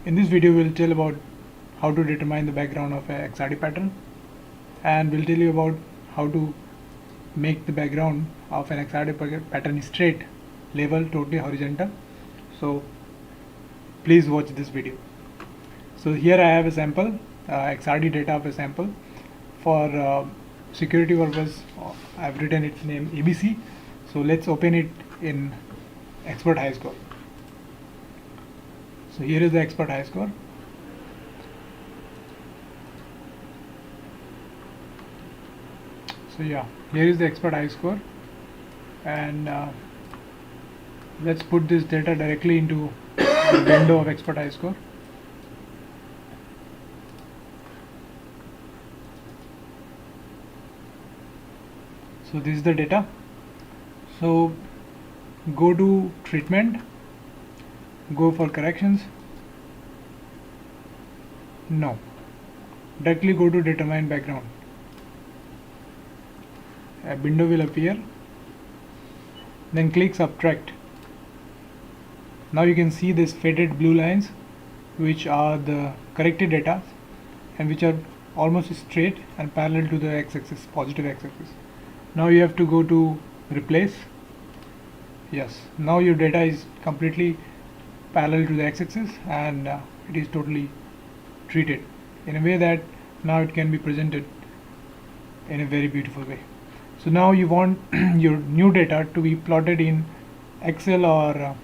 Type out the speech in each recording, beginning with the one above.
In this video we'll tell about how to determine the background of a XRD pattern, and we'll tell you about how to make the background of an XRD pattern straight, level, totally horizontal. So please watch this video. So here I have a sample, XRD data of a sample. For security purpose I've written its name ABC. So let's open it in X'Pert Highscore. So here is the X'Pert Highscore. So yeah, here is the X'Pert Highscore, and let's put this data directly into the window of X'Pert Highscore. So this is the data. So go to treatment, go for corrections. No, directly go to determine background. A window will appear, then click subtract. Now you can see these faded blue lines, which are the corrected data and which are almost straight and parallel to the x-axis, positive x-axis. Now you have to go to replace. Yes, now your data is completely parallel to the x-axis, and it is totally treated in a way that now it can be presented in a very beautiful way. So now you want your new data to be plotted in Excel or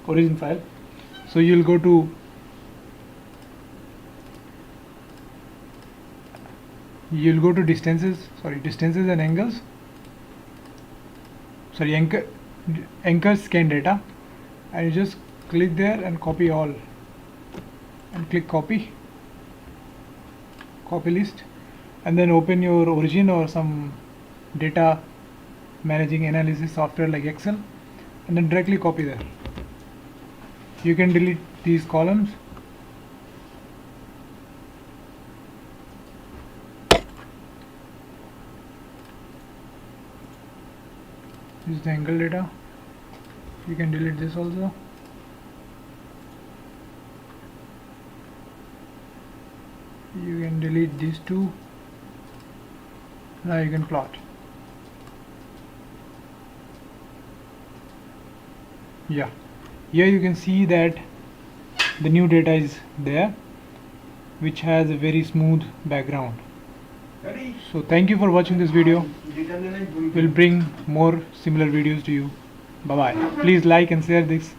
origin file. So you'll go to distances and angles. Sorry, anchor scan data, and you just click there and copy all, and click copy list, and then open your origin or some data managing analysis software like Excel, and then directly copy there. You can delete these columns. This is the angle data. You can delete this also. You can delete these two. Now you can plot. Yeah, here you can see that the new data is there, which has a very smooth background. So thank you for watching this video. We'll bring more similar videos to you. Bye bye. Please like and share this,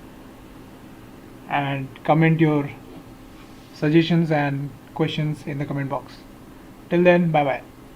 and comment your suggestions and questions in the comment box. Till then, bye bye.